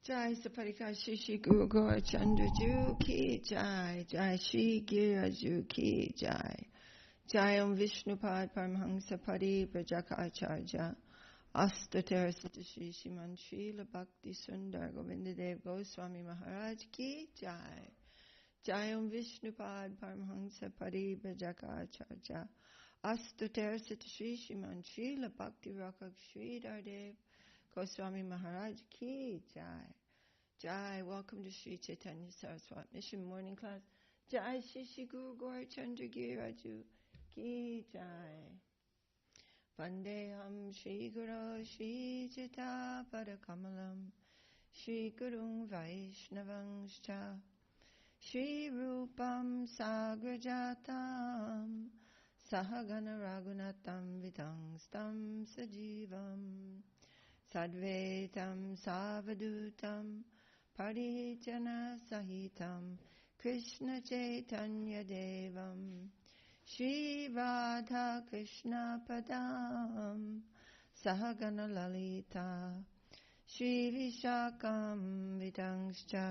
Jai Saparika Shishi Guru Gaura Chandra Ju Ki Jai, Jai Shri Gira Ju Ki Jai, Jai Om Vishnupad Paramhansa Pari Brajaka Acharya, Astatara Sita Shri Sriman Srila Bhakti Sundar Govindadev Goswami Maharaj Ki Jai, Jai Om Vishnupad Paramhansa Pari Brajaka Acharya, Astatara Sita Shri Sriman Srila Bhakti Rakak Sri Dardev Goswami Maharaj Ki Jai. Jai, welcome to Śrī Chaitanya Saraswat Mission Morning Class. Jai Shri Shri Guru Gaura Chandra Giraju Ki Jai. Vandeham Shri Guru Shri Jita Padakamalam Shri Gurung Vaishnavangscha Shri Rupam Sagrajatam Sahagana Raghunatam Vidangstam Sajivam Sadvetam Savadutam Parijana Sahitam Krishna Chaitanya Devam Shri Radha Krishna Padam Sahagana Lalita Shri Vishakam Vidangscha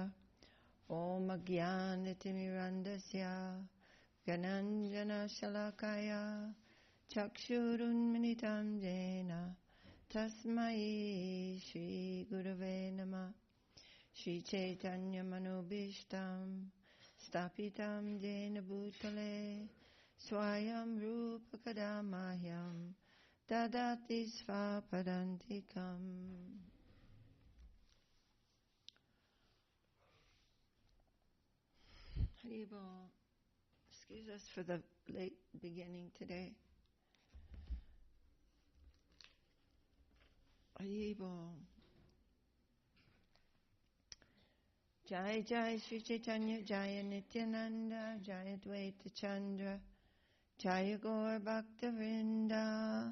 Om Agyanatimirandasya Gananjana Shalakaya Chakshurunminitam Jena Tasmai Shri Gurave Namah Shri Chaitanya Manobishtam Stapitam Jena Bhutale Swayam Rupa Kadamahyam Dadati Svapadantikam. Haribo, excuse us for the late beginning today. Haribo. Jai Jai Śrī Chaitanya Jaya Nityananda Jaya Dvaita Chandra Jaya Gaur Bhakta Vṛnda.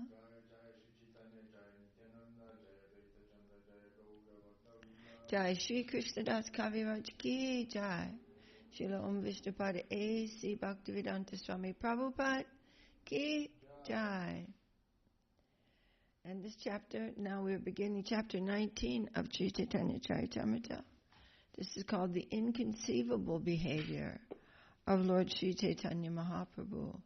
Jai Shri Krishna Das Kaviraj Ki Jai. Srila Om Vishnupada A.C. Bhaktivedanta Swami Prabhupada Ki Jai. And this chapter, now we're beginning chapter 19 of Śrī Chaitanya Charitamrita. This is called the Inconceivable Behavior of Lord Śrī Chaitanya Mahāprabhu.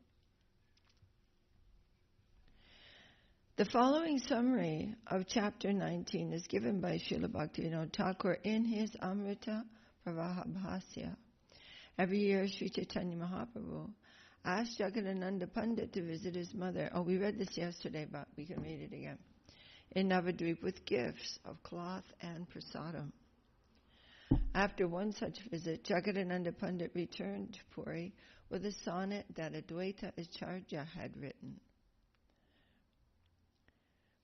The following summary of chapter 19 is given by Srila Bhaktivinoda Thakur in his Amrita Pravaha Bhasya. Every year, Śrī Chaitanya Mahāprabhu asked Jagadananda Pandit to visit his mother. Oh, we read this yesterday, but we can read it again. In Navadvip with gifts of cloth and prasadam. After one such visit, Jagadananda Pandit returned to Puri with a sonnet that Advaita Āchārya had written.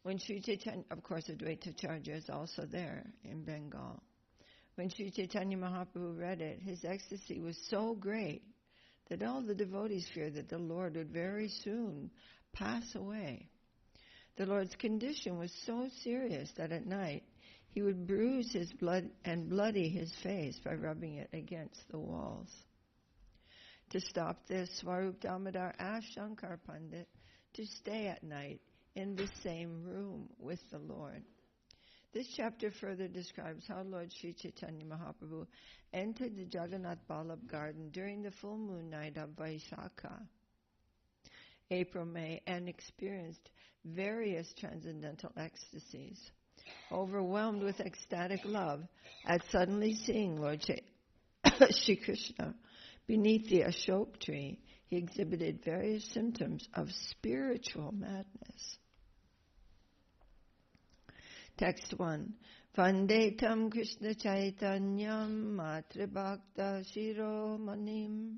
When Śrī Chaitanya, of course, Advaita Āchārya is also there in Bengal. When Śrī Chaitanya Mahāprabhu read it, his ecstasy was so great that all the devotees feared that the Lord would very soon pass away. The Lord's condition was so serious that at night he would bruise his blood and bloody his face by rubbing it against the walls. To stop this, Swarup Damodar asked Shankar Pandit to stay at night in the same room with the Lord. This chapter further describes how Lord Śrī Chaitanya Mahāprabhu entered the Jagannath Ballabh garden during the full moon night of Vaishakha, April-May, and experienced various transcendental ecstasies. Overwhelmed with ecstatic love at suddenly seeing Lord Shri Krishna beneath the Ashok tree, he exhibited various symptoms of spiritual madness. Text 1. Vandetam Krishna Chaitanyam Matribhakta Shiromanim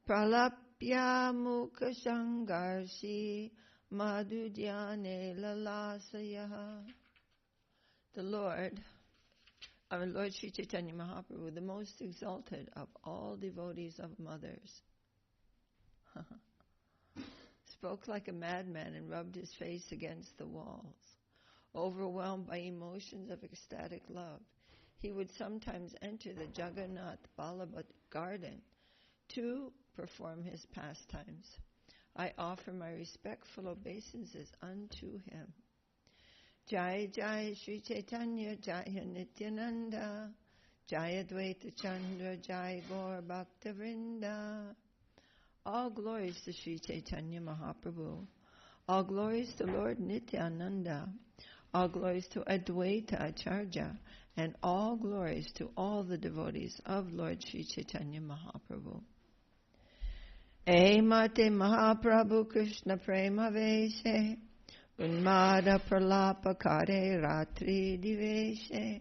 Pralapya Mukha Shangarshi Madhudyane Lalasayaha. The Lord, our Lord Śrī Chaitanya Mahāprabhu, the most exalted of all devotees of mothers, spoke like a madman and rubbed his face against the walls. Overwhelmed by emotions of ecstatic love, he would sometimes enter the Jagannath Ballabh garden to perform his pastimes. I offer my respectful obeisances unto him. Jai Jai Śrī Chaitanya Jaya Nityananda Jaya Dvaita Chandra Jai Gaur Bhakta Vṛnda. All glories to Śrī Chaitanya Mahāprabhu. All glories to Lord Nityananda. All glories to Advaita Āchārya. And all glories to all the devotees of Lord Śrī Chaitanya Mahāprabhu. Mate Mahāprabhu Krishna Prema Veshe Unmada Pralapa Kare Ratri Diveshe.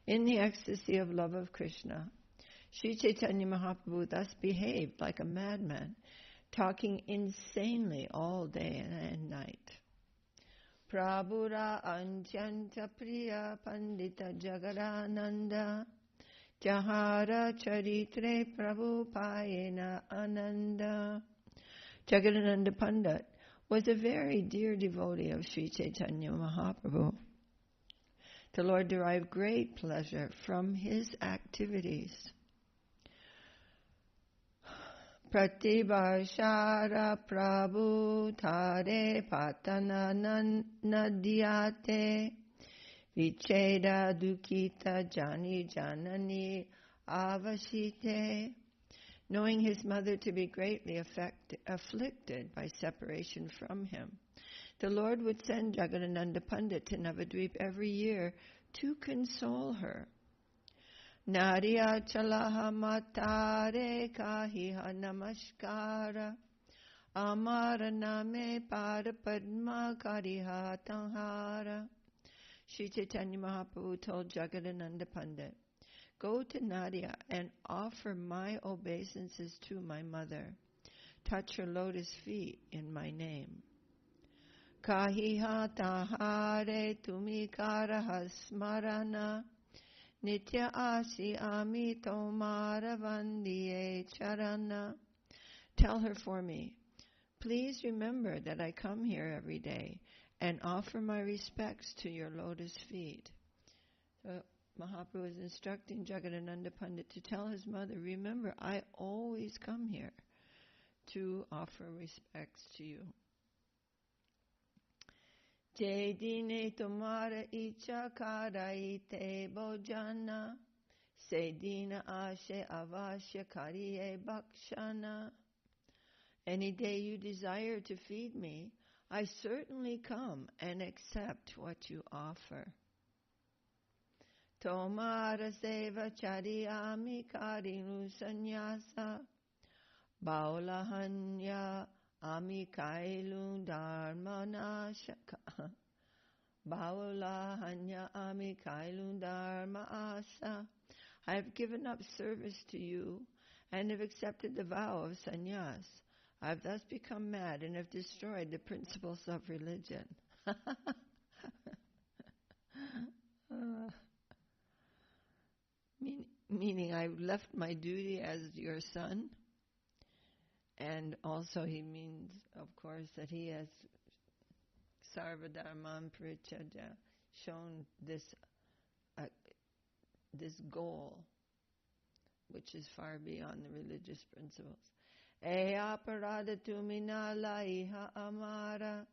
In the ecstasy of love of Krishna, Śrī Chaitanya Mahāprabhu thus behaved like a madman, talking insanely all day and night. Prabhura Antyanta Priya Pandita Jagadananda Jahara Charitre Prabhupayena Ānanda. Jagadananda Pandit was a very dear devotee of Śrī Chaitanya Mahāprabhu. The Lord derived great pleasure from his activities. Pratibhashara Prabhu Tare Patana Nadyate Vicheda Dukita Jani Janani Avashite. Knowing his mother to be greatly afflicted by separation from him, the Lord would send Jagadananda Pandit to Navadvip every year to console her. Nariya Chalaha Matare Kahiha Namaskara Amara Name Pada Padma Kariha Tanhara. Śrī Chaitanya Mahaprabhu told Jagadananda Pandit, "Go to Nadia and offer my obeisances to my mother. Touch her lotus feet in my name." Kahiha tahare tumikara smarana nitya asi ami tomara vandiye charana. Tell her for me, please remember that I come here every day and offer my respects to your lotus feet. So Mahaprabhu is instructing Jagadananda Pandit to tell his mother, remember, I always come here to offer respects to you. Jai dine tumara icha karaite bojana, se dina ashe avashya kariye bakshana. Any day you desire to feed me, I certainly come and accept what you offer. Tomara seva chariyami karinu sannyasa, baulahanya ami kailu dharma nashaka. Baulahanya ami kailu dharma asa. I have given up service to you and have accepted the vow of sannyas. I have thus become mad and have destroyed the principles of religion. Meaning I've left my duty as your son. And also he means, of course, that he has sarvadharman parityajya, shown this goal, which is far beyond the religious principles. Aparada tumina laiha amara,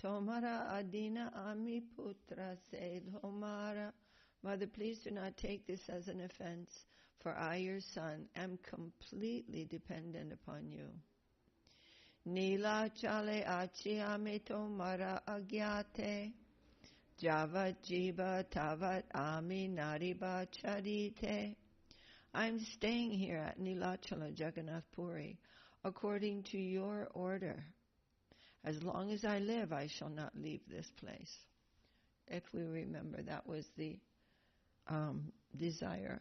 tomara adina ami putra sedhomara. Mother, please do not take this as an offense, for I, your son, am completely dependent upon you. Nila chale achiyame tomara agyate, javat jiva tavat ami nariba charite. I'm staying here at Nilachala Jagannath Puri, according to your order. As long as I live, I shall not leave this place. If we remember, that was the desire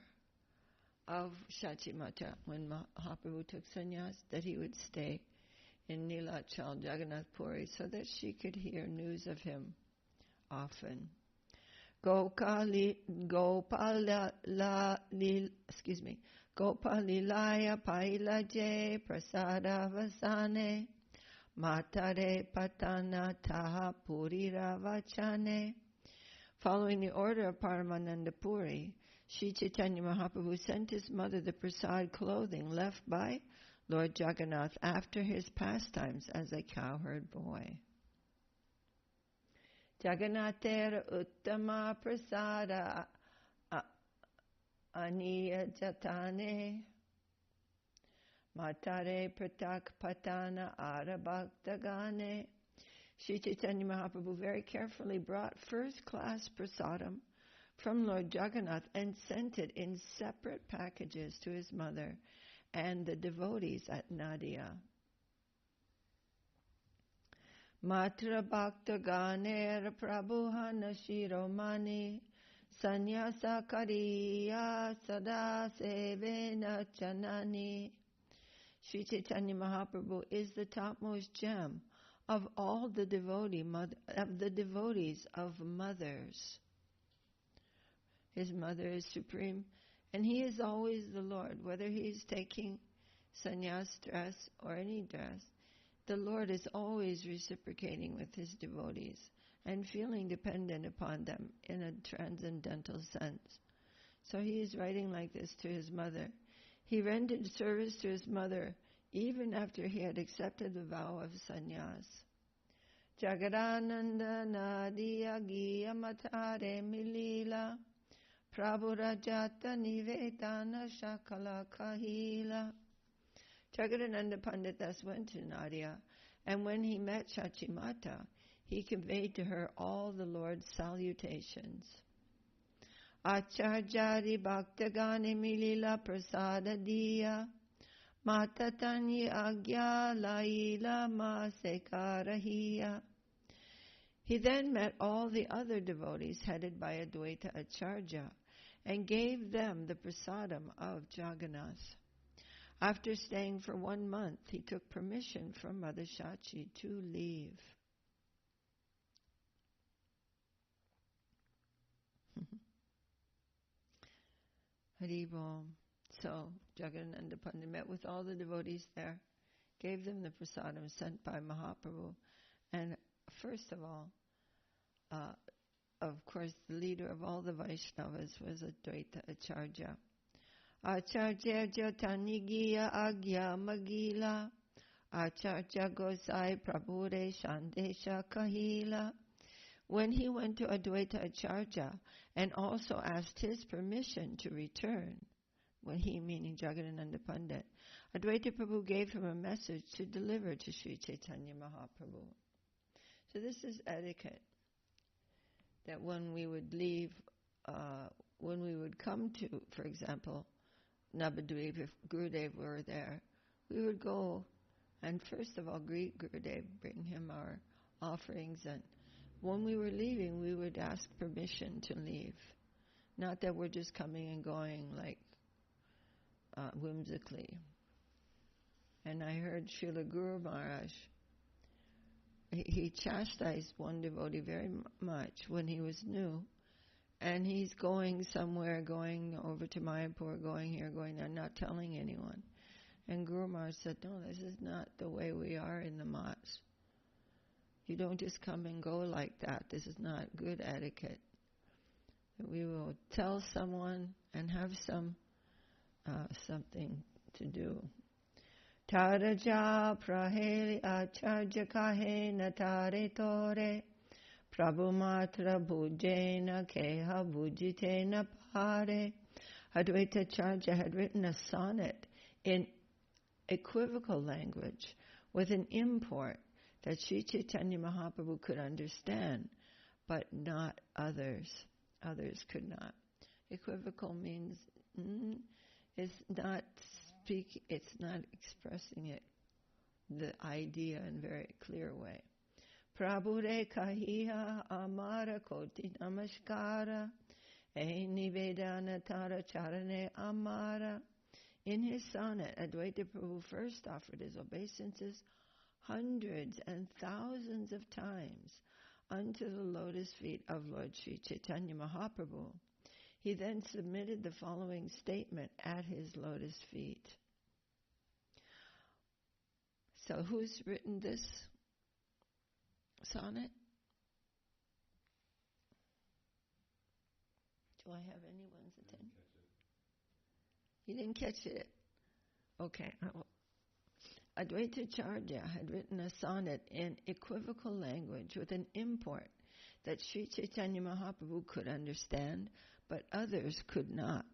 of Shachimata when Mahaprabhu took sannyas, that he would stay in Nilachal Jagannath Puri so that she could hear news of him often. Gopalilaya Pailaje Prasada Vasane Matare Patana Taha Purira Vachane. Following the order of Paramananda Puri, Śrī Chaitanya Mahaprabhu sent his mother the prasad clothing left by Lord Jagannath after his pastimes as a cowherd boy. Jagannatera uttama prasada aniya jatane matare pratak patana arabhaktagane. Śrī Chaitanya Mahaprabhu very carefully brought first-class prasadam from Lord Jagannath and sent it in separate packages to his mother and the devotees at Nadia. Matra bhakta ganer prabhuhana shiromani sanyasa kariya sada sevena chanani. Śrī Chaitanya Mahaprabhu is the topmost gem of all the devotees of mothers. His mother is supreme, and he is always the Lord. Whether he is taking sannyas dress or any dress, the Lord is always reciprocating with his devotees and feeling dependent upon them in a transcendental sense. So he is writing like this to his mother. He rendered service to his mother even after he had accepted the vow of sannyas. Jagadananda nadiya giya matare milila Prabhu Rajata Nivedana Shakala Kahila. Jagadananda Pandit thus went to Nadia, and when he met Shachimata, he conveyed to her all the Lord's salutations. Acharjari Bhaktagani Milila Prasada Diya Matatanyi Agya Laila Masekarahiya. He then met all the other devotees headed by Advaita Āchārya and gave them the prasadam of Jagannath. After staying for 1 month, he took permission from Mother Shachi to leave. Haribol. So Jagadananda Pandit met with all the devotees there, gave them the prasadam sent by Mahaprabhu, and first of all, of course, the leader of all the Vaishnavas was Advaita Āchārya. Acharya Jatanigiya Agya Magila Acharya Gosai Prabhure Shandesha Kahila. When he went to Advaita Āchārya and also asked his permission to return, when he, meaning Jagadananda Pandit, Advaita Prabhu gave him a message to deliver to Śrī Chaitanya Mahāprabhu. So this is etiquette, that when we would leave, when we would come to, for example, Navadvip, if Gurudev were there, we would go and first of all greet Gurudev, bring him our offerings, and when we were leaving, we would ask permission to leave. Not that we're just coming and going like whimsically. And I heard Srila Guru Maharaj, he chastised one devotee very much when he was new, and he's going somewhere, going over to Mayapur, going here, going there, not telling anyone. And Guru Maharaj said, no, this is not the way we are in the mats. You don't just come and go like that. This is not good etiquette. We will tell someone and have something to do. Taraja praheli acharya kahena tare tore prabhu matra bhujena keha bhujitena pare. Advaita Āchārya had written a sonnet in equivocal language with an import that Śrī Chaitanya Mahaprabhu could understand, but not others. Others could not. Equivocal means it's not expressing it, the idea in a very clear way. Prabhure kahiha amara koti namaskara e nivedana tara charane amara. In his sonnet, Advaita Prabhu first offered his obeisances hundreds and thousands of times unto the lotus feet of Lord Śrī Chaitanya Mahaprabhu. He then submitted the following statement at his lotus feet. So who's written this sonnet? Do I have anyone's attention? You didn't catch it? Okay. Advaita Āchārya had written a sonnet in equivocal language with an import that Śrī Chaitanya Mahāprabhu could understand, but others could not.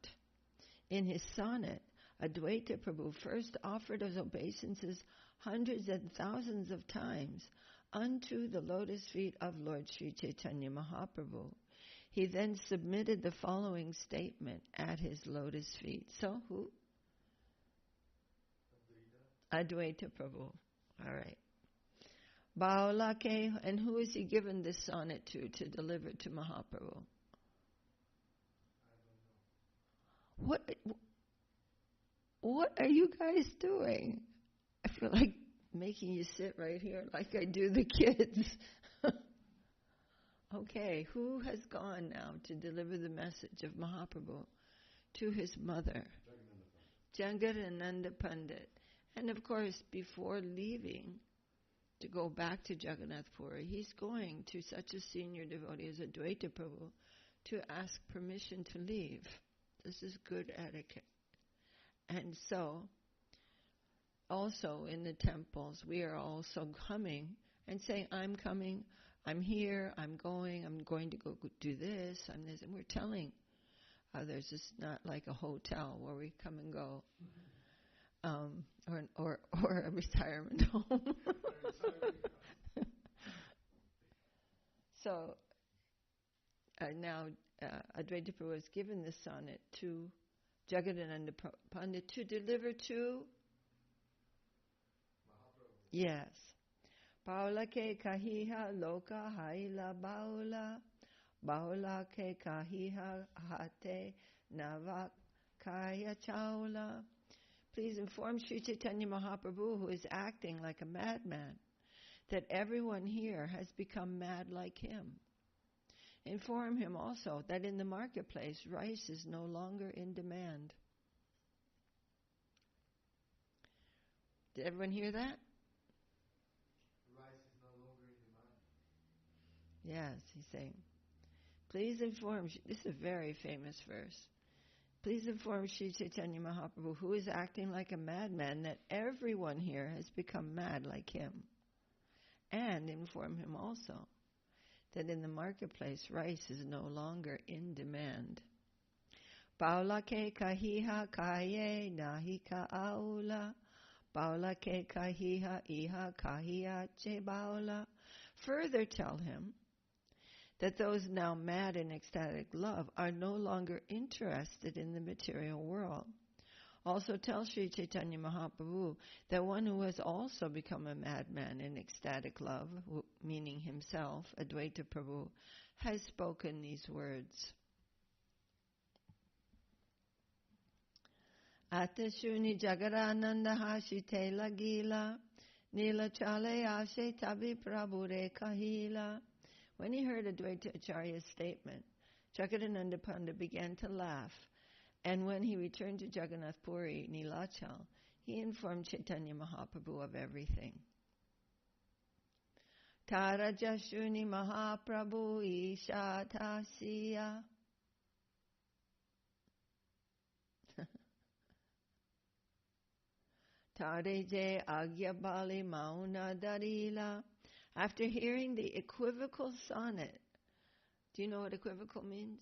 In his sonnet, Advaita Prabhu first offered his obeisances hundreds and thousands of times unto the lotus feet of Lord Śrī Chaitanya Mahāprabhu. He then submitted the following statement at his lotus feet. So who? Advaita Prabhu. All right. Baulake, and who is he given this sonnet to deliver to Mahaprabhu? What are you guys doing? I feel like making you sit right here like I do the kids. Okay, who has gone now to deliver the message of Mahaprabhu to his mother? Jagadananda Pandit. And of course, before leaving to go back to Jagannath Puri, he's going to such a senior devotee as Advaita Prabhu to ask permission to leave. This is good etiquette. And so, also in the temples, we are also coming and saying, I'm coming, I'm here, I'm going to go do this, I'm this. And we're telling others it's not like a hotel where we come and go. Or a retirement home. So now Advaita Prabhu has given this sonnet to Jagadananda Pandit to deliver to Mahaprabhu. Yes. Baula ke kahiha loka haila baula, baula ke kahiha hate navakaya chaula. Please inform Śrī Chaitanya Mahāprabhu, who is acting like a madman, that everyone here has become mad like him. Inform him also that in the marketplace, rice is no longer in demand. Did everyone hear that? Rice is no longer in demand. Yes, he's saying. Please inform, this is a very famous verse. Please inform Śrī Chaitanya Mahāprabhu, who is acting like a madman, that everyone here has become mad like him. And inform him also that in the marketplace, rice is no longer in demand. Paulake kahiha kaye nahika aula, paulake kahiha iha kahiya che baula. Further tell him that those now mad in ecstatic love are no longer interested in the material world. Also tell Śrī Chaitanya Mahāprabhu that one who has also become a madman in ecstatic love, meaning himself, Advaita Prabhu, has spoken these words. Atashuni Jagadananda Hashite Lagila, Nila Chale Ashe Tabi Prabhure Kahila. When he heard Advaita Acharya's statement, Jagadananda Pandit began to laugh. And when he returned to Jagannath Puri, Nilachal, he informed Chaitanya Mahaprabhu of everything. Tara Jashuni Mahaprabhu Isha Tasiya. Tare Je Agyabali Mauna Darila. After hearing the equivocal sonnet, do you know what equivocal means?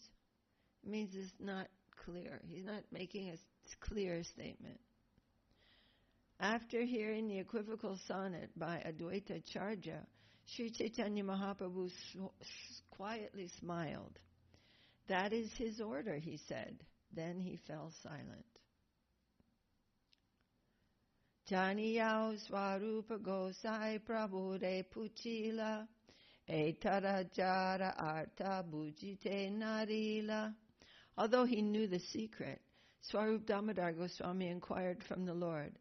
It means it's not clear. He's not making a clear statement. After hearing the equivocal sonnet by Advaita Acharya, Śrī Chaitanya Mahāprabhu quietly smiled. That is his order, he said. Then he fell silent. Janiyao Swarupa Gosai Prabhure Puchila Etara Jara Arta Bujite Narila. Although he knew the secret, Swarup Damodar Goswami inquired from the Lord,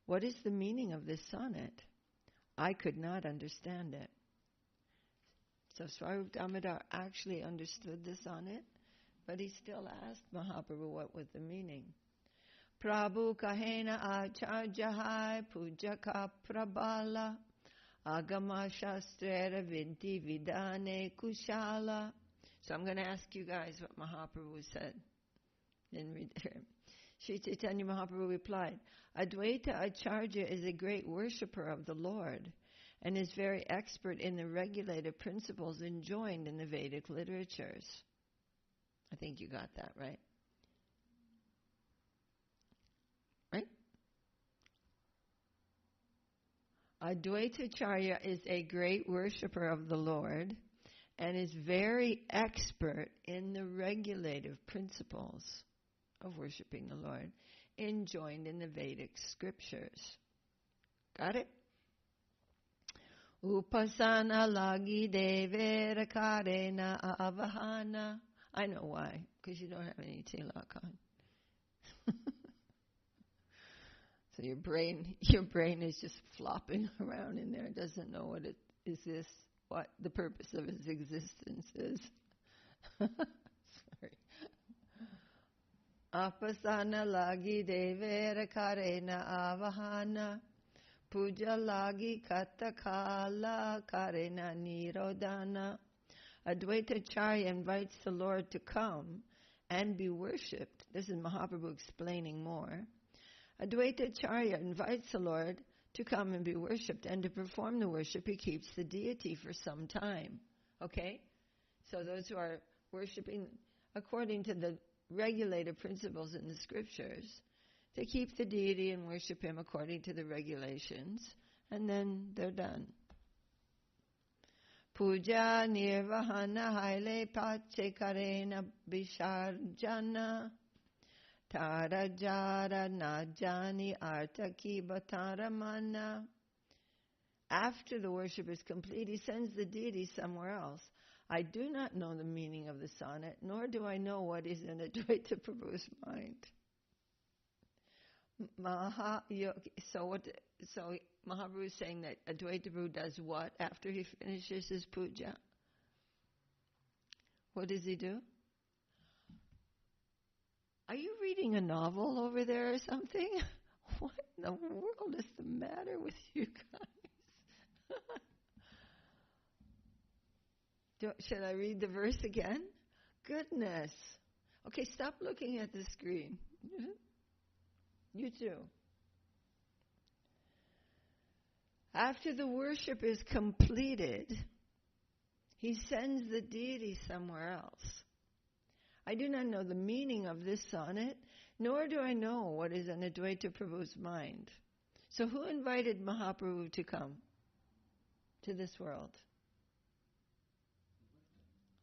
what is the meaning of this sonnet? I could not understand it. So Swarup Damodar actually understood the sonnet, but he still asked Mahaprabhu what was the meaning. Prabhu kahena acharjahai pujaka prabala agama shastrera vinti vidane kushala. So I'm going to ask you guys what Mahaprabhu said. Then read here. Śrī Chaitanya Mahaprabhu replied, Advaita Acharya is a great worshipper of the Lord, and is very expert in the regulative principles enjoined in the Vedic literatures. I think you got that right. Right? Advaita Āchārya is a great worshipper of the Lord and is very expert in the regulative principles of worshiping the Lord enjoined in the Vedic scriptures. Got it? Upasana lagi devera karena avahana. I know why, because you don't have any tilak on. So your brain is just flopping around in there. It doesn't know what it is. This what the purpose of its existence is. Sorry. Apasana lagi devera karena avahana. Puja lagi katakala karena nirodhana. Advaita Āchārya invites the Lord to come and be worshipped. This is Mahāprabhu explaining more. Advaita Āchārya invites the Lord to come and be worshipped, and to perform the worship, he keeps the deity for some time. Okay? So those who are worshipping according to the regulative principles in the scriptures, they keep the deity and worship him according to the regulations, and then they're done. Puja nirvahana haile pache karena bisharjana tara jara najani artaki bataramana. After the worship is complete, he sends the deity somewhere else. I do not know the meaning of the sonnet, nor do I know what is in Advaita Prabhu's mind. So Mahāprabhu is saying that Advaita Prabhu does what after he finishes his puja? What does he do? Are you reading a novel over there or something? What in the world is the matter with you guys? Should I read the verse again? Goodness. Okay, stop looking at the screen. You too. After the worship is completed, he sends the deity somewhere else. I do not know the meaning of this sonnet, nor do I know what is in Advaita Prabhu's mind. So who invited Mahāprabhu to come to this world?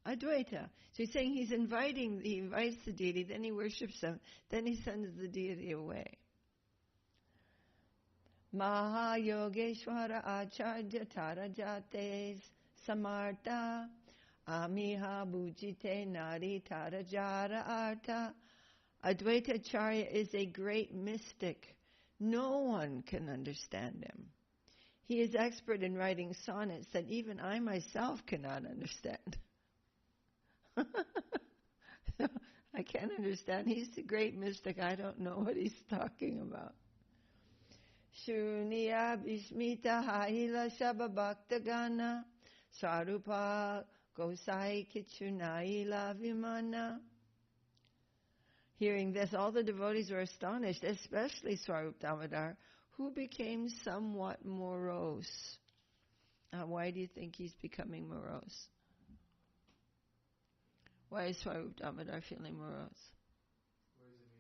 Advaita. So he's saying he invites the deity, then he worships him, then he sends the deity away. Mahayogeshwara Āchārya Tarajates Samarta Amiha Bhujite Nari Tarajara Arta. Advaita Āchārya is a great mystic. No one can understand him. He is expert in writing sonnets that even I myself cannot understand. I can't understand. He's the great mystic. I don't know what he's talking about. Shuniya Bhishmita Haila Shaba Bhakta Gana Sarupa Gosai Kichunaila Vimana. Hearing this, all the devotees were astonished, especially Swarup Damodar, who became somewhat morose. Why do you think he's becoming morose? Why is Swarup Damodar feeling morose? What does it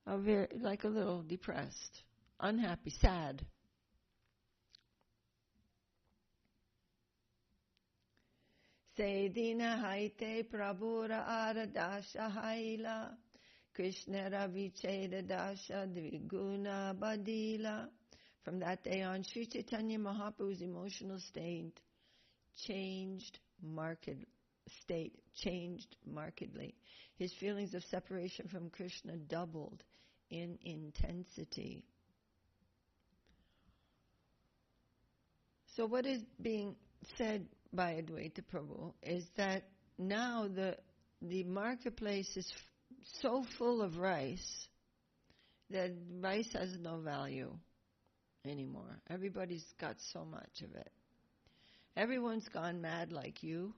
mean, morose? Very, like a little depressed, unhappy, sad. Sedina haite prabhura aradasha haila Krishna ravicheda dasha dviguna badila. From that day on, Śrī Chaitanya Mahāprabhu's emotional state changed markedly. His feelings of separation from Krishna doubled in intensity. So what is being said by Advaita Prabhu is that now the marketplace is so full of rice that rice has no value anymore. Everybody's got so much of it. Everyone's gone mad like you,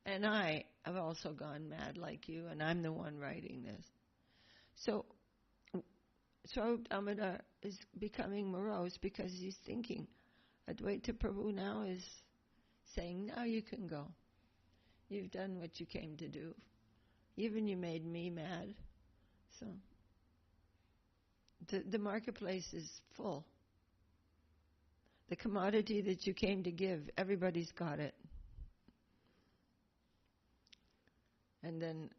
and I have also gone mad like you, and I'm the one writing this. So Swarup Damodar is becoming morose because he's thinking, Advaita Prabhu now is saying, now you can go. You've done what you came to do. Even you made me mad. So the marketplace is full. The commodity that you came to give, everybody's got it. And then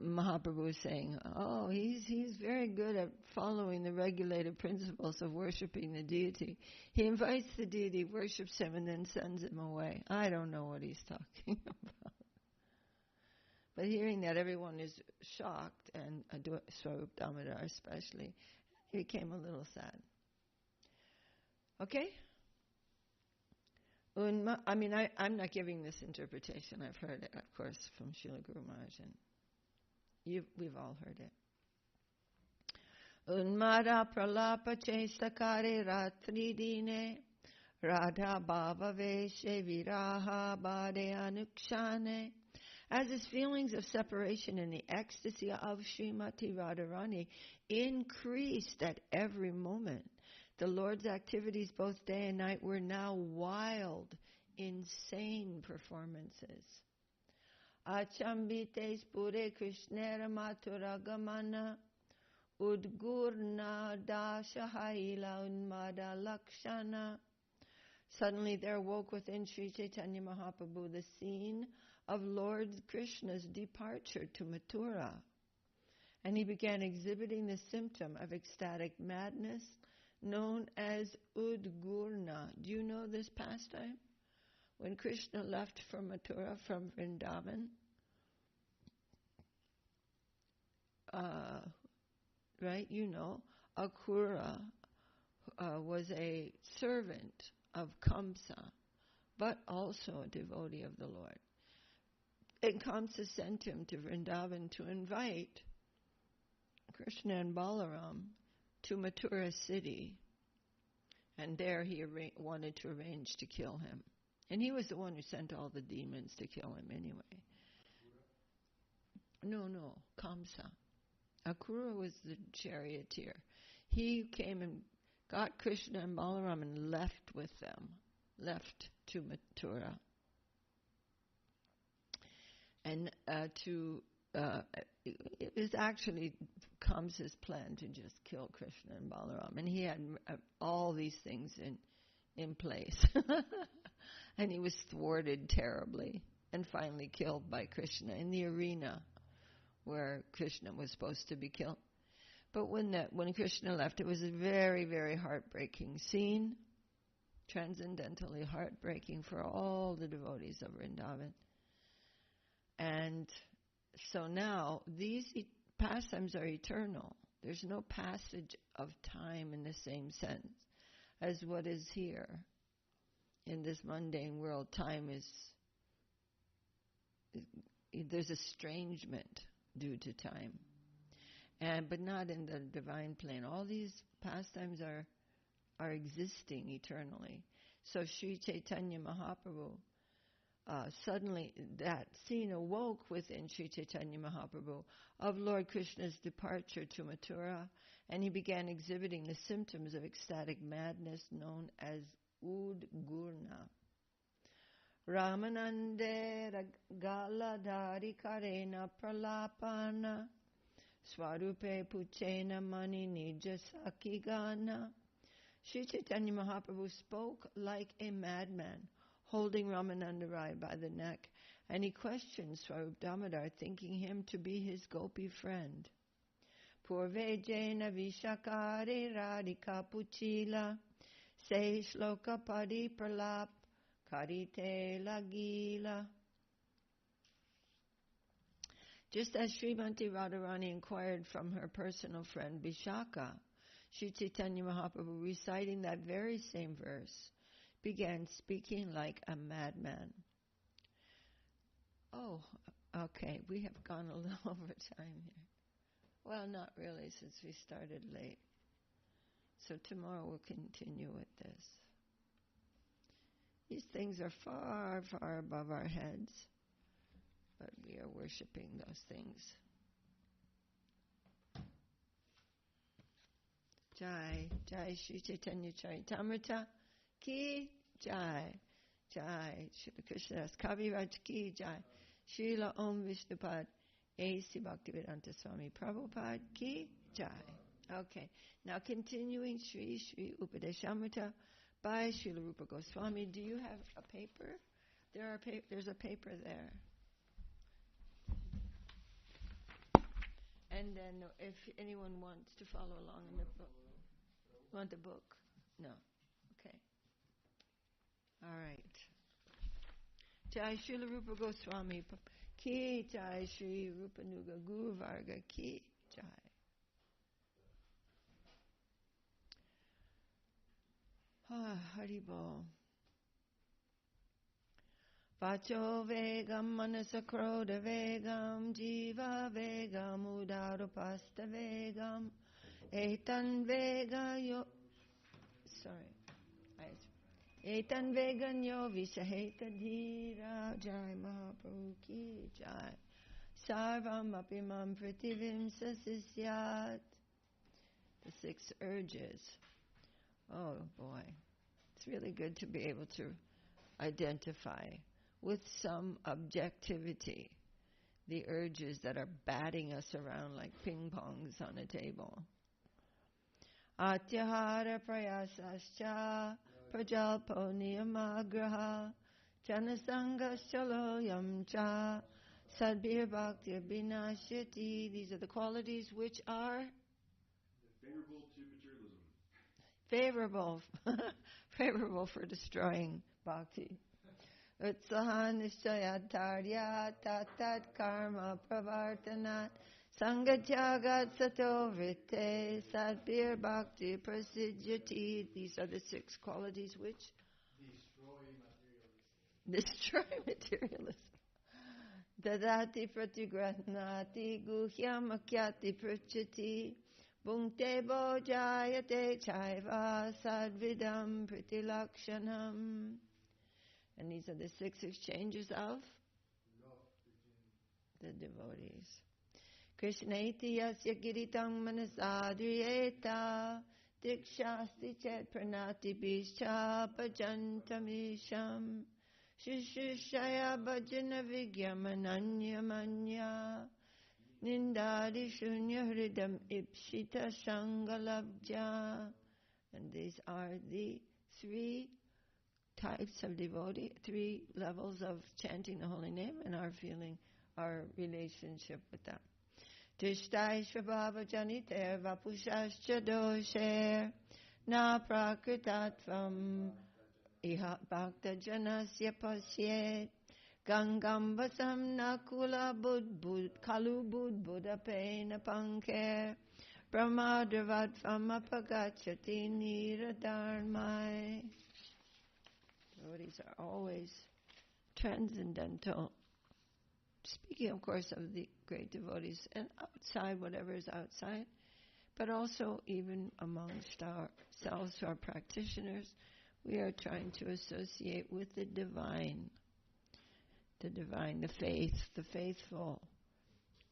Mahaprabhu is saying, oh, he's very good at following the regulated principles of worshipping the deity. He invites the deity, worships him, and then sends him away. I don't know what he's talking about. But hearing that, everyone is shocked, and Swarup Damodar especially. He became a little sad. Okay? I'm not giving this interpretation. I've heard it, of course, from Srila Guru Maharaj, and we've all heard it. Unmada pralapa chestakare ratri dine radha bhava veshe viraha bade anukshane. As his feelings of separation and the ecstasy of Srimati Radharani increased at every moment, the Lord's activities both day and night were now wild, insane performances. Achambites pure Krishnera matura gamana udgurna dashahaila unmada lakshana. Suddenly there awoke within Śrī Chaitanya Mahāprabhu the scene of Lord Krishna's departure to Mathura. And he began exhibiting the symptom of ecstatic madness known as Udgurna. Do you know this pastime? When Krishna left for Mathura from Vṛndāvana, right? You know, Akrura was a servant of Kamsa, but also a devotee of the Lord. And Kamsa sent him to Vṛndāvana to invite Krishna and Balaram to Mathura city. And there he wanted to arrange to kill him. And he was the one who sent all the demons to kill him anyway. No, Kamsa. Akrura was the charioteer. He came and got Krishna and Balaram and left with them, left to Mathura. And it was actually Kamsa's plan to just kill Krishna and Balaram. And he had all these things in place. And he was thwarted terribly and finally killed by Krishna in the arena where Krishna was supposed to be killed. But when Krishna left, it was a very, very heartbreaking scene, transcendentally heartbreaking for all the devotees of Vṛndāvana. And so now these pastimes are eternal. There's no passage of time in the same sense as what is here. In this mundane world, time there's estrangement due to time. But not in the divine plane. All these pastimes are existing eternally. So Śrī Chaitanya Mahāprabhu, suddenly that scene awoke within Śrī Chaitanya Mahāprabhu of Lord Krishna's departure to Mathura, and he began exhibiting the symptoms of ecstatic madness known as Udgurna. Ramanande galadhari karena pralapana swarupe puchena mani nija sakigana. Śrī Chaitanya Mahāprabhu spoke like a madman, holding Ramananda Rai by the neck, and he questioned Swarup Damodar, thinking him to be his gopi friend. Purve jena vishakare radhika puchila se shloka padi pralap karite lagila. Just as Srimati Radharani inquired from her personal friend Vishaka, Śrī Chaitanya Mahāprabhu, reciting that very same verse, began speaking like a madman. Oh, okay, we have gone a little over time here. Well, not really, since we started late. So tomorrow we'll continue with this. These things are far, far above our heads, but we are worshipping those things. Jai Śrī Chaitanya Charitamrita ki Jai. Jai. Srila Krishna Kaviraj ki jai. Srila Om Vishnupad A.C. Bhaktivedanta Swami Prabhupada ki jai. Okay. Now continuing Śrī Śrī Upadeśāmṛta by Srila Rupa Goswami. Do you have a paper? There's a paper there. And then if anyone wants to follow along in the book. Want the book? No. Okay. All right. Jai Srila Rupa Goswami ki jai, Sri Rupanuga Guru Varga ki jai. Haribol. Vacho vegam manasakroda vegam jiva vegam udarupasta vegam etan vega yo. Etan vegan yo vishaheta dhira jai Mahāprabhu ki jai. Sarvam apimam prativim sasisyat. The 6 urges. Oh boy, it's really good to be able to identify with some objectivity the urges that are batting us around like ping pongs on a table. Atyahara prayasascha prajalpo niyamagraha janasangaschalo yamcha sadbir bhaktir binashyati. These are the qualities which are favorable to materialism. Favorable for destroying bhakti. Utsaha nishchayatarya tatat karma pravartanat sangatyagat sato vritte sadbir bhakti prasidyati. These are the 6 qualities which destroy materialism. Dadati pratigrahnati guhyam akyati pruchati bhunkte bojayate chaiva sadvidam pritilakshanam. And these are the 6 exchanges of the devotees. Krishneti yasya giritam manasadriyeta dikshasti chet pranati bischa bhajantamisham shishushaya bhajana vigyamananya manya nindadi shunya hridam ipshita shangalabja. And these are the 3 types of devotee, 3 levels of chanting the holy name and our feeling, our relationship with them. Tishtai Shvabhava Janiter Vapushascha Dosher Na Prakritatvam Iha Bhakta Janasya Pasyet Gangam Vasam Nakula Budbud Kalu Budbuda Pena Panker Brahmadravatvam Apagachati Niradharmai. Devotees are always transcendental. Speaking, of course, of the great devotees and outside, whatever is outside, but also even amongst ourselves, our practitioners, we are trying to associate with the divine, the faith, the faithful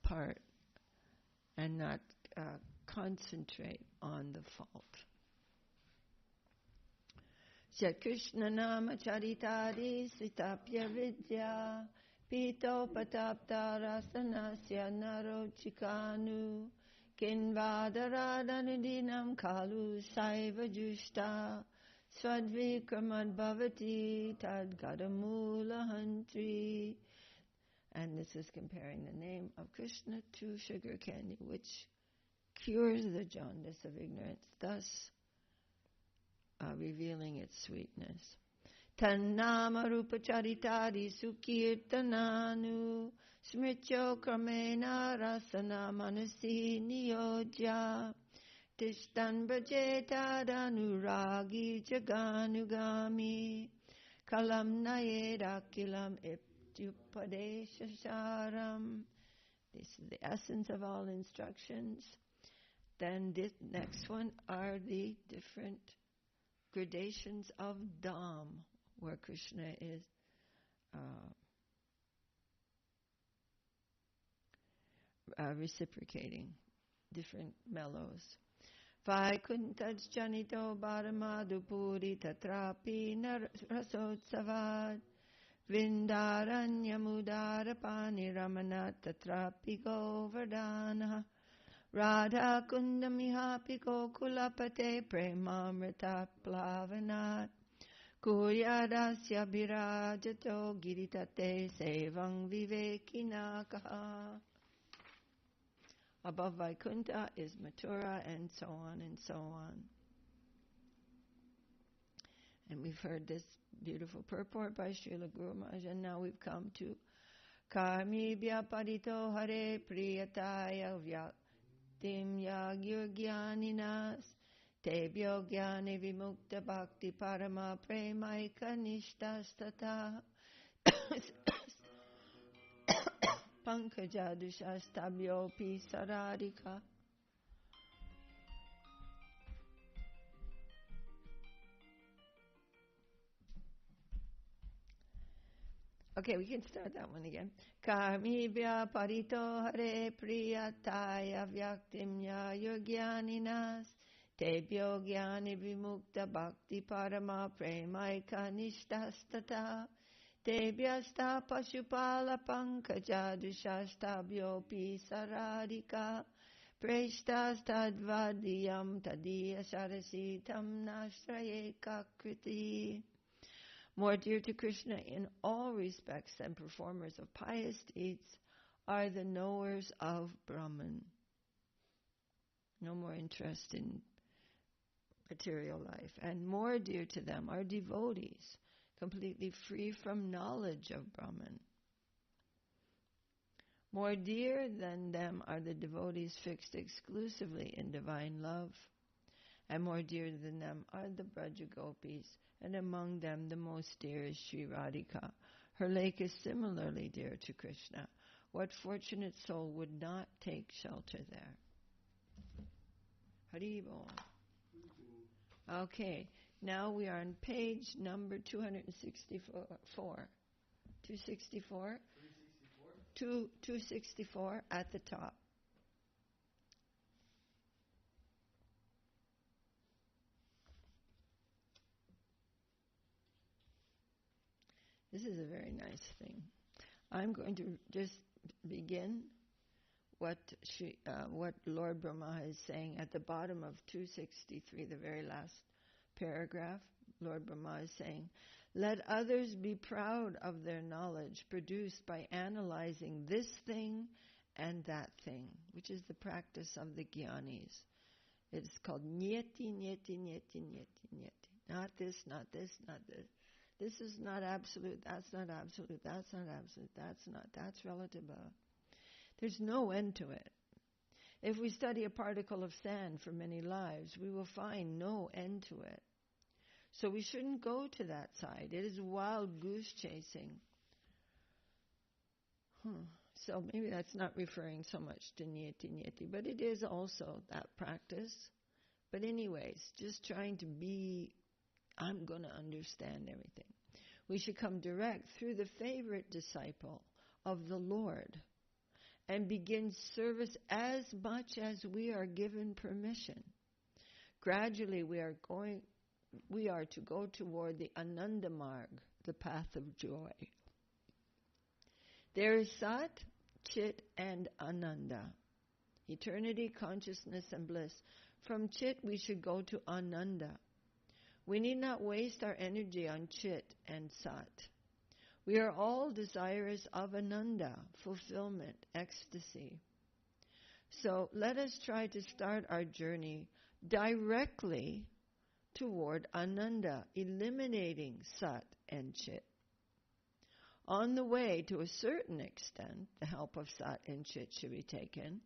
part, and not concentrate on the fault. Shat Krishna Nama Charitari Sitapya Vidya Pito Patapta Rasanasya Narochikanu Kinvadaradhanidinam Kalu Saiva Jushta Swadvikramad Bhavati Tad Gadamula Hantri. And this is comparing the name of Krishna to sugar candy, which cures the jaundice of ignorance, thus revealing its sweetness. Tannama rupa charitari sukirtananu smrityo kramena rasana manasi niyojya tishtan bhajetadhanuragi jaganugami kalam nayerakilam iptyupadeshasaram. This is the essence of all instructions. Then this next one are the different gradations of Dham, where Krishna is reciprocating different mellows. Vaikuntas janito bharamadupuri tatrapi rasotsavat Vrindaranyamudara ramanat tatrapi Vṛndāvana Radha kundamihapiko kulapate premamrita plavanat Kuryadasya bhirajato giritate sevang vivekinakaha. Above Vaikuntha is Mathura, and so on and so on. And we've heard this beautiful purport by Srila Guru Maharaj, and now we've come to Karmi Vyaparito Hare Priyataya Vyaktim Yagyurgyaninas Tebhyo Gyani Vimukta Bhakti Parama Premaika Nishtastata Pankajadusastabhyopi Saradika. Okay, we can start that one again. Karmi Vyaparito Hare Priyataya Vyaktim Yagyurgyaninas Tebhyo Gyani Vimukta Bhakti Parama Premaika Nishtastata Tebhyasta Pashupala Pankajadusastabhyopi Saradika Preshtas Tadvadiyam Tadiya Sarasitam Nashraye Kakriti. More dear to Krishna in all respects than performers of pious deeds are the knowers of Brahman. No more interest in material life. And more dear to them are devotees, completely free from knowledge of Brahman. More dear than them are the devotees fixed exclusively in divine love. And more dear than them are the Braja Gopis, and among them the most dear is Sri Radhika. Her lake is similarly dear to Krishna. What fortunate soul would not take shelter there? Haribol. Okay, now we are on page number 264. 264? 264 at the top. This is a very nice thing. I'm going to just begin what Lord Brahma is saying at the bottom of 263, the very last paragraph. Lord Brahma is saying, let others be proud of their knowledge produced by analyzing this thing and that thing, which is the practice of the Jnanis. It's called nyeti, nyeti, nyeti, nyeti, nyeti. Not this, not this, not this. This is not absolute, that's not absolute, that's not absolute, that's relative. There's no end to it. If we study a particle of sand for many lives, we will find no end to it. So we shouldn't go to that side. It is wild goose chasing. So maybe that's not referring so much to nyeti nyeti, but it is also that practice. But anyways, just trying to be, I'm going to understand everything. We should come direct through the favorite disciple of the Lord and begin service as much as we are given permission. Gradually we are to go toward the Ānanda Marg, the path of joy. There is Sat, Chit, and Ānanda, eternity, consciousness, and bliss. From Chit we should go to Ānanda. We need not waste our energy on Chit and Sat. We are all desirous of Ānanda, fulfillment, ecstasy. So let us try to start our journey directly toward Ānanda, eliminating Sat and Chit. On the way, to a certain extent, the help of Sat and Chit should be taken.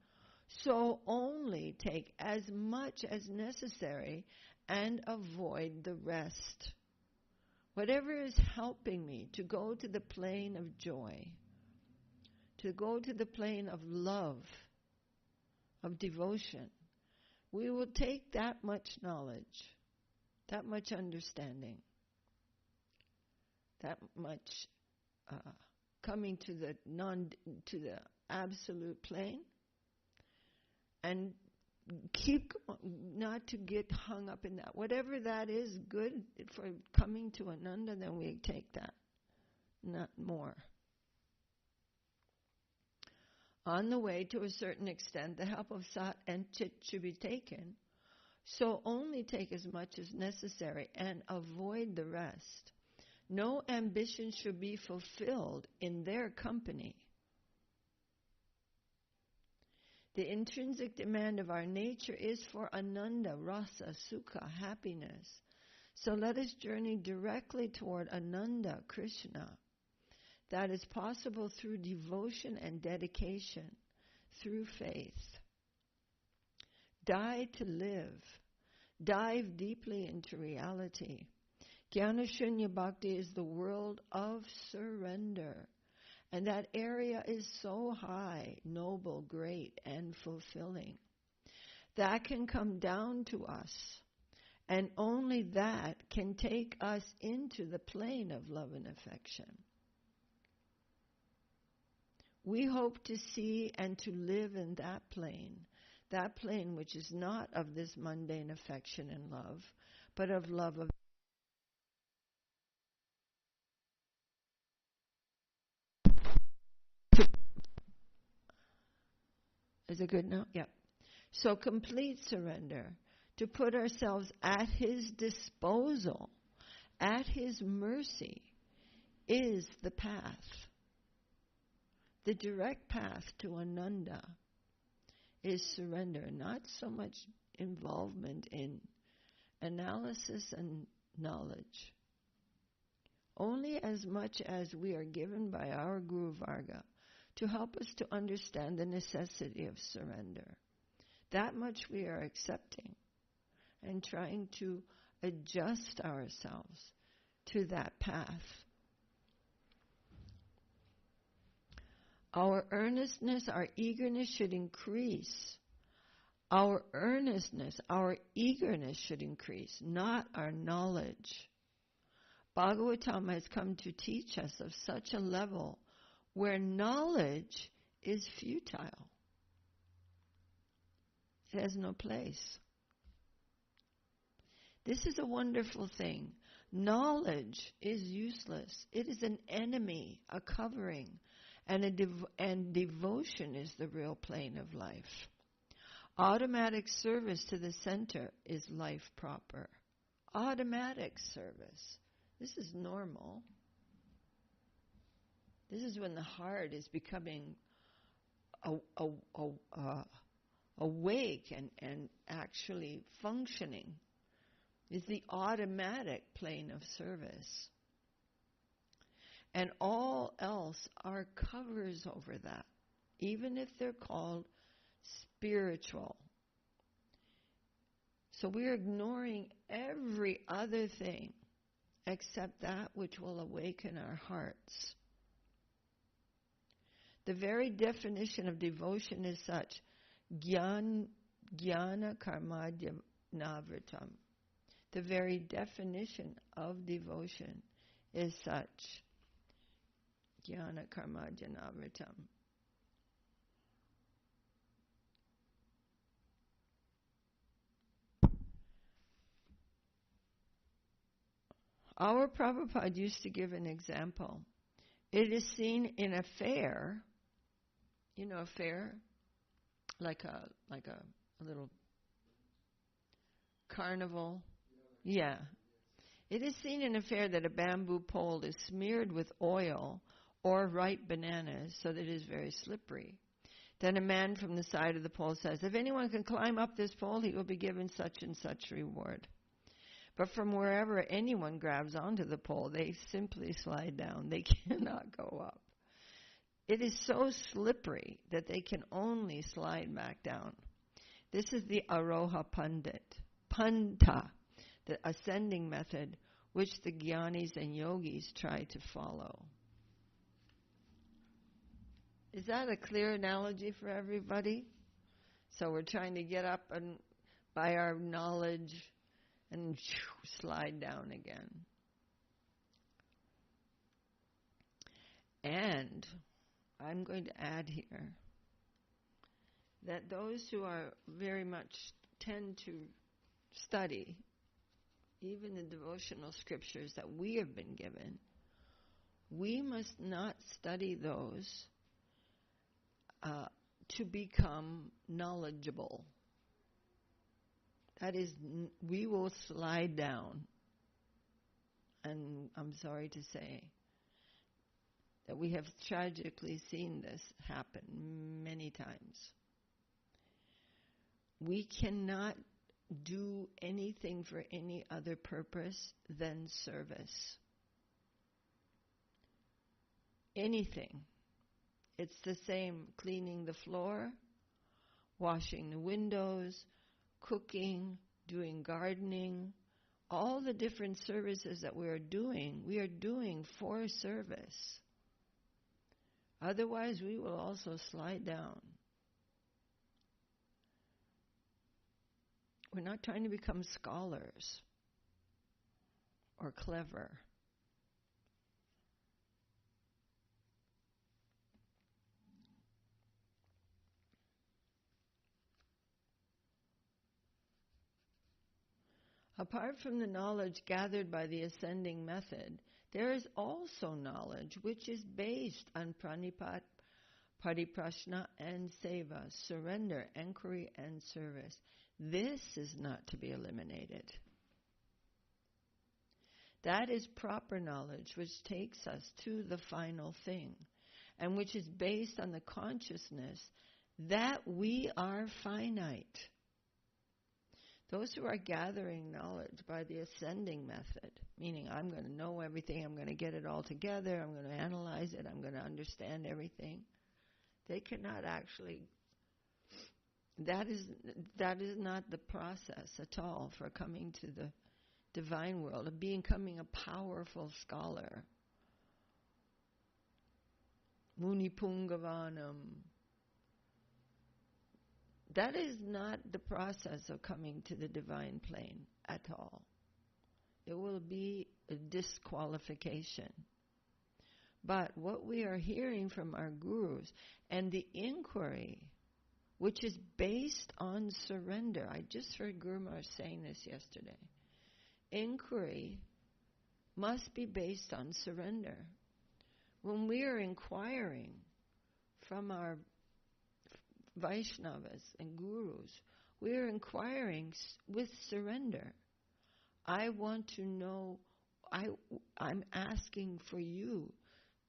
So only take as much as necessary and avoid the rest. Whatever is helping me to go to the plane of joy, to go to the plane of love, of devotion, we will take that much knowledge, that much understanding, that much coming to the absolute plane, and not to get hung up in that. Whatever that is good for coming to Ānanda, then we take that, not more. On the way, to a certain extent, the help of Sat and Chit should be taken, so only take as much as necessary and avoid the rest. No ambition should be fulfilled in their company. The intrinsic demand of our nature is for Ānanda, rasa, sukha, happiness. So let us journey directly toward Ānanda, Krishna. That is possible through devotion and dedication, through faith. Die to live. Dive deeply into reality. Jnana-shunya Bhakti is the world of surrender. And that area is so high, noble, great, and fulfilling. That can come down to us. And only that can take us into the plane of love and affection. We hope to see and to live in that plane which is not of this mundane affection and love, but of love of. Is it good now? Yeah. So complete surrender, to put ourselves at His disposal, at His mercy, is the path. The direct path to Ānanda is surrender, not so much involvement in analysis and knowledge. Only as much as we are given by our Guru Varga to help us to understand the necessity of surrender. That much we are accepting and trying to adjust ourselves to that path. Our earnestness, our eagerness should increase. Our earnestness, our eagerness should increase, not our knowledge. Bhagavatam has come to teach us of such a level where knowledge is futile. It has no place. This is a wonderful thing. Knowledge is useless. It is an enemy, a covering, and devotion is the real plane of life. Automatic service to the center is life proper. Automatic service. This is normal. This is when the heart is becoming awake and actually functioning. It's the automatic plane of service. And all else are covers over that, even if they're called spiritual. So we're ignoring every other thing except that which will awaken our hearts. The very definition of devotion is such, jnana karmadya navritam. The very definition of devotion is such, jnana karmadya navritam. Our Prabhupada used to give an example. It is seen in a fair, a fair, like a little carnival. Yeah. It is seen in a fair that a bamboo pole is smeared with oil or ripe bananas so that it is very slippery. Then a man from the side of the pole says, if anyone can climb up this pole, he will be given such and such reward. But from wherever anyone grabs onto the pole, they simply slide down. They cannot go up. It is so slippery that they can only slide back down. This is the Aroha Panta, the ascending method, which the Jnanis and Yogis try to follow. Is that a clear analogy for everybody? So we're trying to get up and by our knowledge and slide down again. And I'm going to add here that those who are very much tend to study, even the devotional scriptures that we have been given, we must not study those to become knowledgeable. That is, we will slide down. And I'm sorry to say that we have tragically seen this happen many times. We cannot do anything for any other purpose than service. Anything. It's the same cleaning the floor, washing the windows, cooking, doing gardening, all the different services that we are doing for service. Otherwise, we will also slide down. We're not trying to become scholars or clever. Apart from the knowledge gathered by the ascending method, there is also knowledge which is based on pranipat, pariprashna, and seva, surrender, inquiry, and service. This is not to be eliminated. That is proper knowledge which takes us to the final thing, and which is based on the consciousness that we are finite. Those who are gathering knowledge by the ascending method, meaning I'm going to know everything, I'm going to get it all together, I'm going to analyze it, I'm going to understand everything, they cannot actually, that is not the process at all for coming to the divine world, of becoming a powerful scholar. Muni Pungavanam. That is not the process of coming to the divine plane at all. It will be a disqualification. But what we are hearing from our gurus and the inquiry, which is based on surrender. I just heard Guru Maharaj saying this yesterday. Inquiry must be based on surrender. When we are inquiring from our Vaishnavas and gurus, we are inquiring with surrender. I want to know, I'm asking for you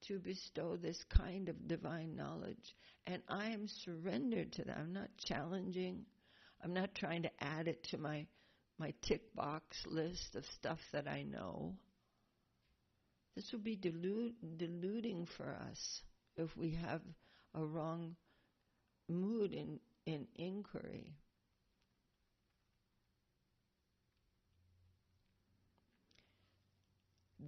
to bestow this kind of divine knowledge, and I am surrendered to that. I'm not challenging. I'm not trying to add it to my tick box list of stuff that I know. This will be deluding for us if we have a wrong mood in inquiry.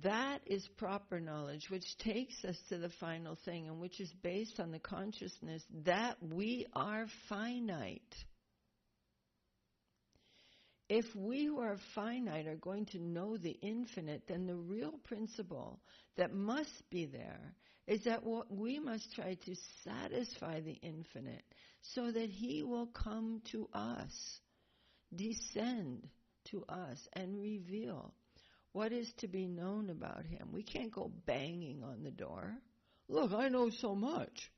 That is proper knowledge, which takes us to the final thing, and which is based on the consciousness that we are finite. If we who are finite are going to know the infinite, then the real principle that must be there is that we must try to satisfy the infinite so that he will come to us, descend to us, and reveal what is to be known about him. We can't go banging on the door. Look, I know so much.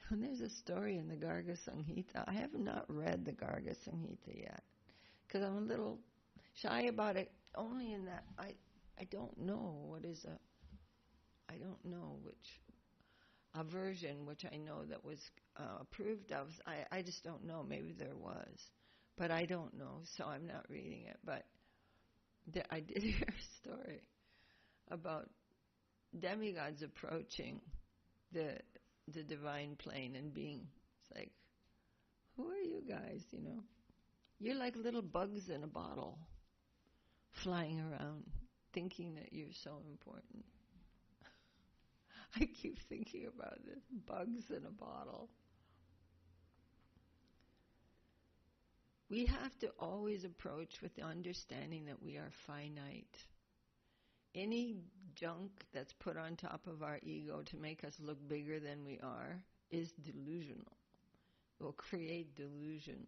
And there's a story in the Garga Samhita. I have not read the Garga Samhita yet because I'm a little shy about it, only in that I don't know which a version which I know that was approved of. I just don't know. Maybe there was, but I don't know, so I'm not reading it. But I did hear a story about demigods approaching the divine plane and being, it's like, who are you guys, you know? You're like little bugs in a bottle, flying around, thinking that you're so important. I keep thinking about this, bugs in a bottle. We have to always approach with the understanding that we are finite. Any junk that's put on top of our ego to make us look bigger than we are is delusional. will create delusion.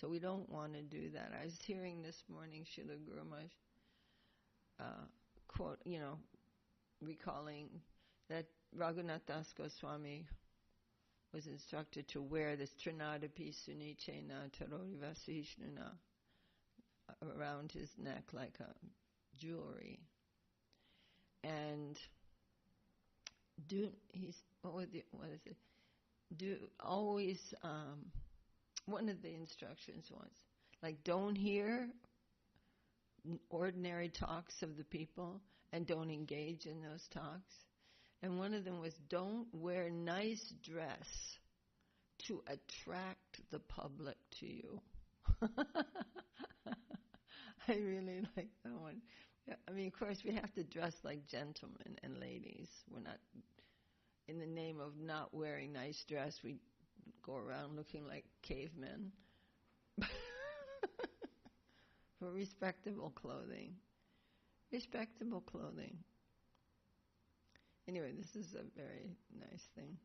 So we don't want to do that. I was hearing this morning Srila Guru Maharaj quote, recalling that Raghunath Das Goswami was instructed to wear this Trinadapi Sunichena Taroriva Sishnuna around his neck like a jewelry. And one of the instructions was, like, don't hear ordinary talks of the people and don't engage in those talks. And one of them was, don't wear nice dress to attract the public to you. I really like that one. I mean, of course, we have to dress like gentlemen and ladies. We're not, in the name of not wearing nice dress, we go around looking like cavemen. For respectable clothing. Respectable clothing. Anyway, this is a very nice thing.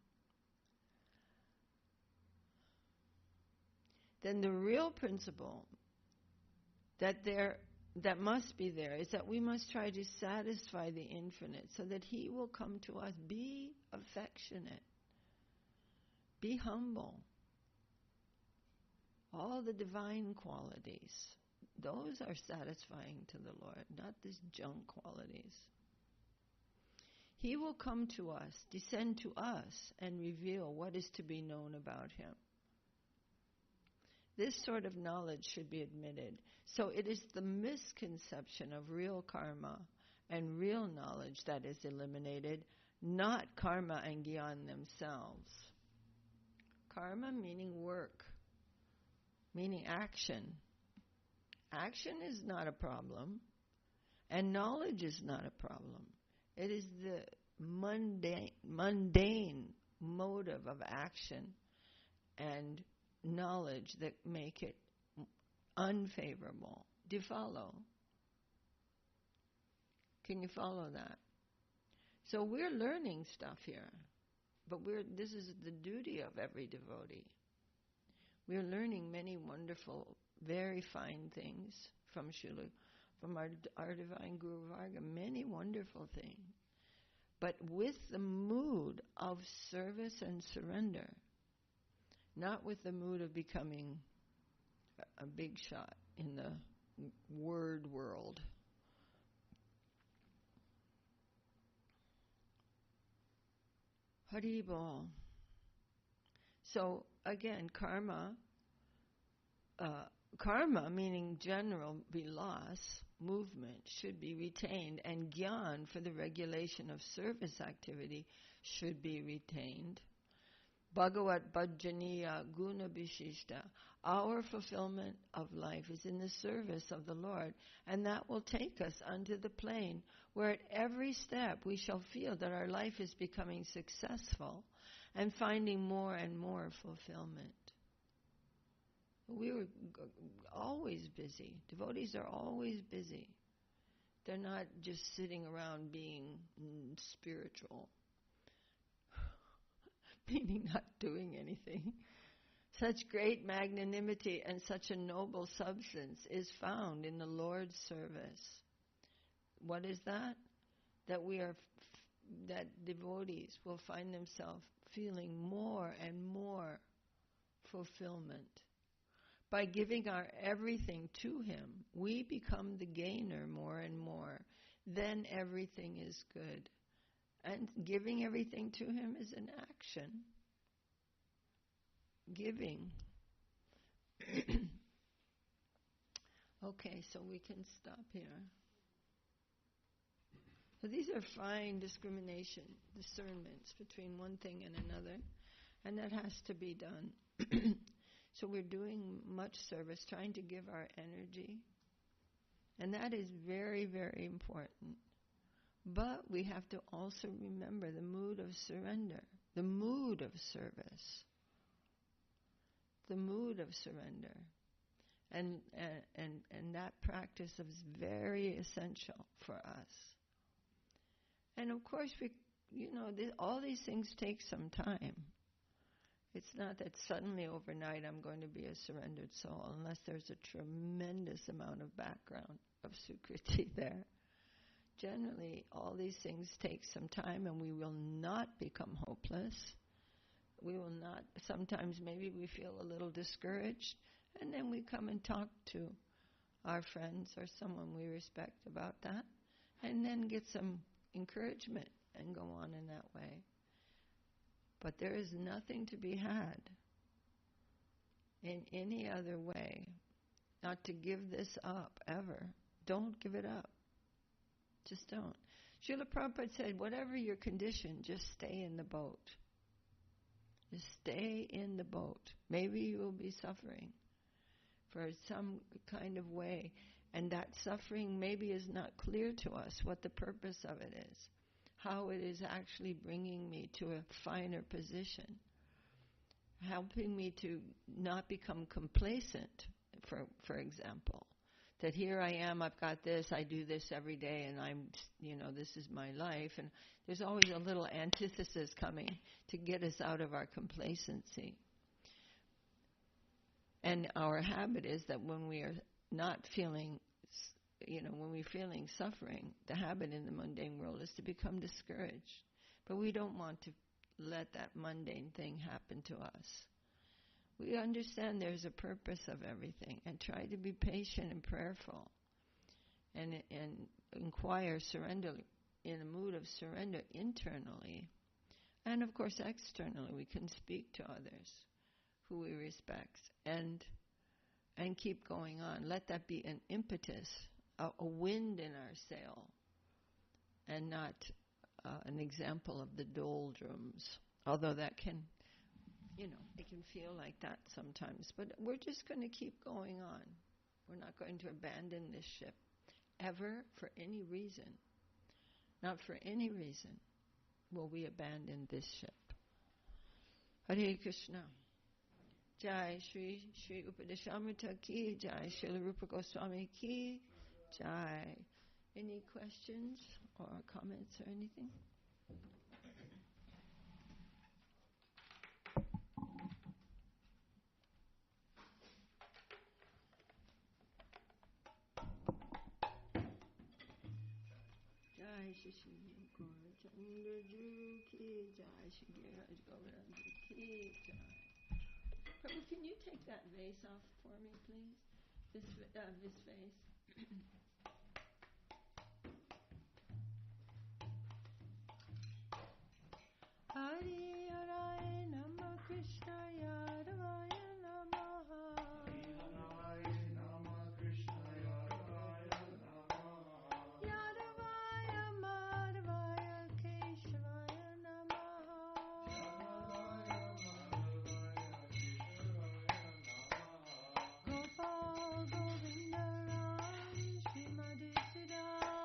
Then the real principle that must be there is that we must try to satisfy the infinite so that he will come to us. Be affectionate. Be humble. All the divine qualities, those are satisfying to the Lord, not these junk qualities. He will come to us, descend to us, and reveal what is to be known about him. This sort of knowledge should be admitted. So it is the misconception of real karma and real knowledge that is eliminated, not karma and gyan themselves. Karma meaning work, meaning action. Action is not a problem, and knowledge is not a problem. It is the mundane motive of action and knowledge that make it unfavorable. Do you follow? Can you follow that? So we're learning stuff here, but this is the duty of every devotee. We're learning many wonderful, very fine things from Srila, from our divine Guru Varga, many wonderful things. But with the mood of service and surrender, not with the mood of becoming a big shot in the word world. Haribol. So again, karma meaning general vilas, movement, should be retained, and gyan for the regulation of service activity should be retained. Bhagavat Bhajaniya Guna Bhishishta. Our fulfillment of life is in the service of the Lord, and that will take us unto the plane where at every step we shall feel that our life is becoming successful and finding more and more fulfillment. We were always busy. Devotees are always busy. They're not just sitting around being spiritual, meaning not doing anything. Such great magnanimity and such a noble substance is found in the Lord's service. What is that? That devotees will find themselves feeling more and more fulfillment. By giving our everything to him, we become the gainer more and more. Then everything is good. And giving everything to him is an action. Giving. Okay, so we can stop here. So these are fine discernments between one thing and another, and that has to be done. So we're doing much service, trying to give our energy, and that is very, very important. But we have to also remember the mood of surrender, the mood of service, the mood of surrender. And that practice is very essential for us. And of course, all these things take some time. It's not that suddenly overnight I'm going to be a surrendered soul, unless there's a tremendous amount of background of Sukriti there. Generally, all these things take some time, and we will not become hopeless. We will not. Sometimes maybe we feel a little discouraged, and then we come and talk to our friends or someone we respect about that, and then get some encouragement and go on in that way. But there is nothing to be had in any other way, not to give this up, ever. Don't give it up. Just don't. Srila Prabhupada said, whatever your condition, just stay in the boat. Just stay in the boat. Maybe you will be suffering for some kind of way, and that suffering maybe is not clear to us what the purpose of it is, how it is actually bringing me to a finer position, helping me to not become complacent, for example. That here I am, I've got this, I do this every day, and I'm, this is my life. And there's always a little antithesis coming to get us out of our complacency. And our habit is that when we are not feeling, when we're feeling suffering, the habit in the mundane world is to become discouraged. But we don't want to let that mundane thing happen to us. We understand there's a purpose of everything, and try to be patient and prayerful and inquire, surrender, in a mood of surrender internally. And of course externally, we can speak to others who we respect and keep going on. Let that be an impetus, a wind in our sail, and not an example of the doldrums, although that can, it can feel like that sometimes. But we're just going to keep going on. We're not going to abandon this ship ever for any reason. Not for any reason will we abandon this ship. Hare Krishna. Jai Śrī Śrī Upadeśāmṛta ki Jai, Srila Rupa Goswami ki Jai. Any questions or comments or anything? Jai Shri Gaurachandra Ju ki Jai, Shri Gaurachandra ki Jai. Prabhu, can you take that vase off for me, please? This vase. Haraye Namah Krishna Yadavaya Namaha. Haraye Namah Krishna Yadavaya Namaha. Yadavaya Madhavaya Keshavaya Namaha. Gopal Govinda Ram Srimati Srilekha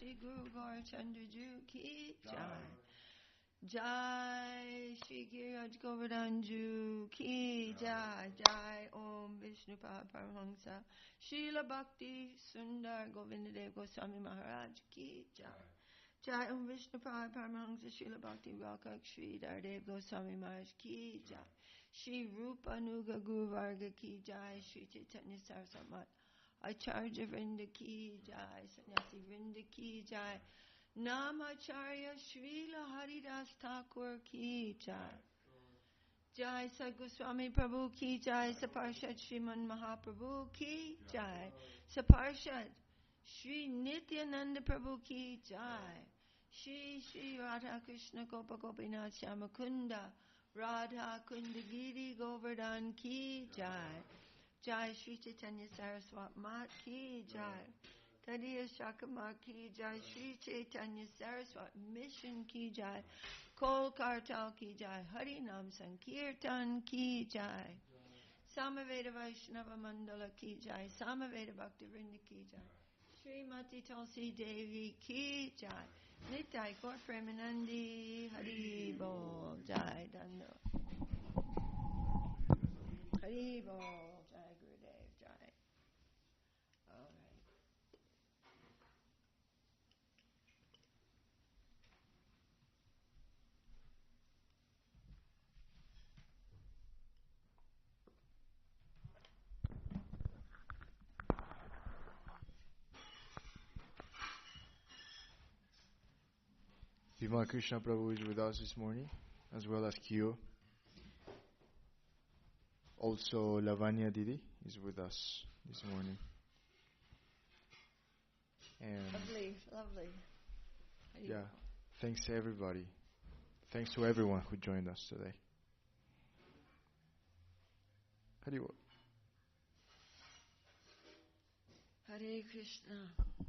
Shri Guru Gaur Chandra Ju Ki Jai. Jai Shri Giraj Govardhan Ju Ki Jai. Jai Om Vishnu Paramahamsa Srila Bhakti Sundar Govindadev Goswami Maharaj Ki Jai. Jai Om Vishnu Paramahamsa Srila Bhakti Rakak Shri Dardev Goswami Maharaj Ki Jai. Shri Rupa Nuga Guru Varga Ki Jai. Shri Chaitanya Saraswat Acharya Vrinda Ki Jai. Sannyasi Vrinda Ki Jai. Namacharya Srila Haridas Thakur Ki Jai. Jai Sad Goswami Prabhu Ki Jai. Saparshad Sriman Mahāprabhu Ki Jai. Saparshad Shri Nityananda Prabhu Ki Jai. Shri Shri Radha Krishna Gopa Gopinath Shyamakunda Radha Kundagiri Govardhan Ki Jai. Jai Shri Chaitanya Saraswat Mat Ki Jai. Tadiya Shakama Ki Jai. Shri Chaitanya Saraswat Mission Ki Jai. Kol Kartal Ki Jai. Harinām Saṅkīrtan Ki Jai. Samaveda Vaishnava Mandala Ki Jai. Samaveda Bhakti Vrinda Ki Jai. Srimati Tulsi Devi Ki Jai. Nitai Gaur Premanandi Hari Bol Jai Dando Hari Bol Jai Gurudev Jai. All right. Divine Krishna Prabhu is with us this morning, as well as Kyo. Also, Lavanya Didi is with us this morning. And Lovely. yeah, thanks to everybody. Thanks to everyone who joined us today. Hare Hare Krishna.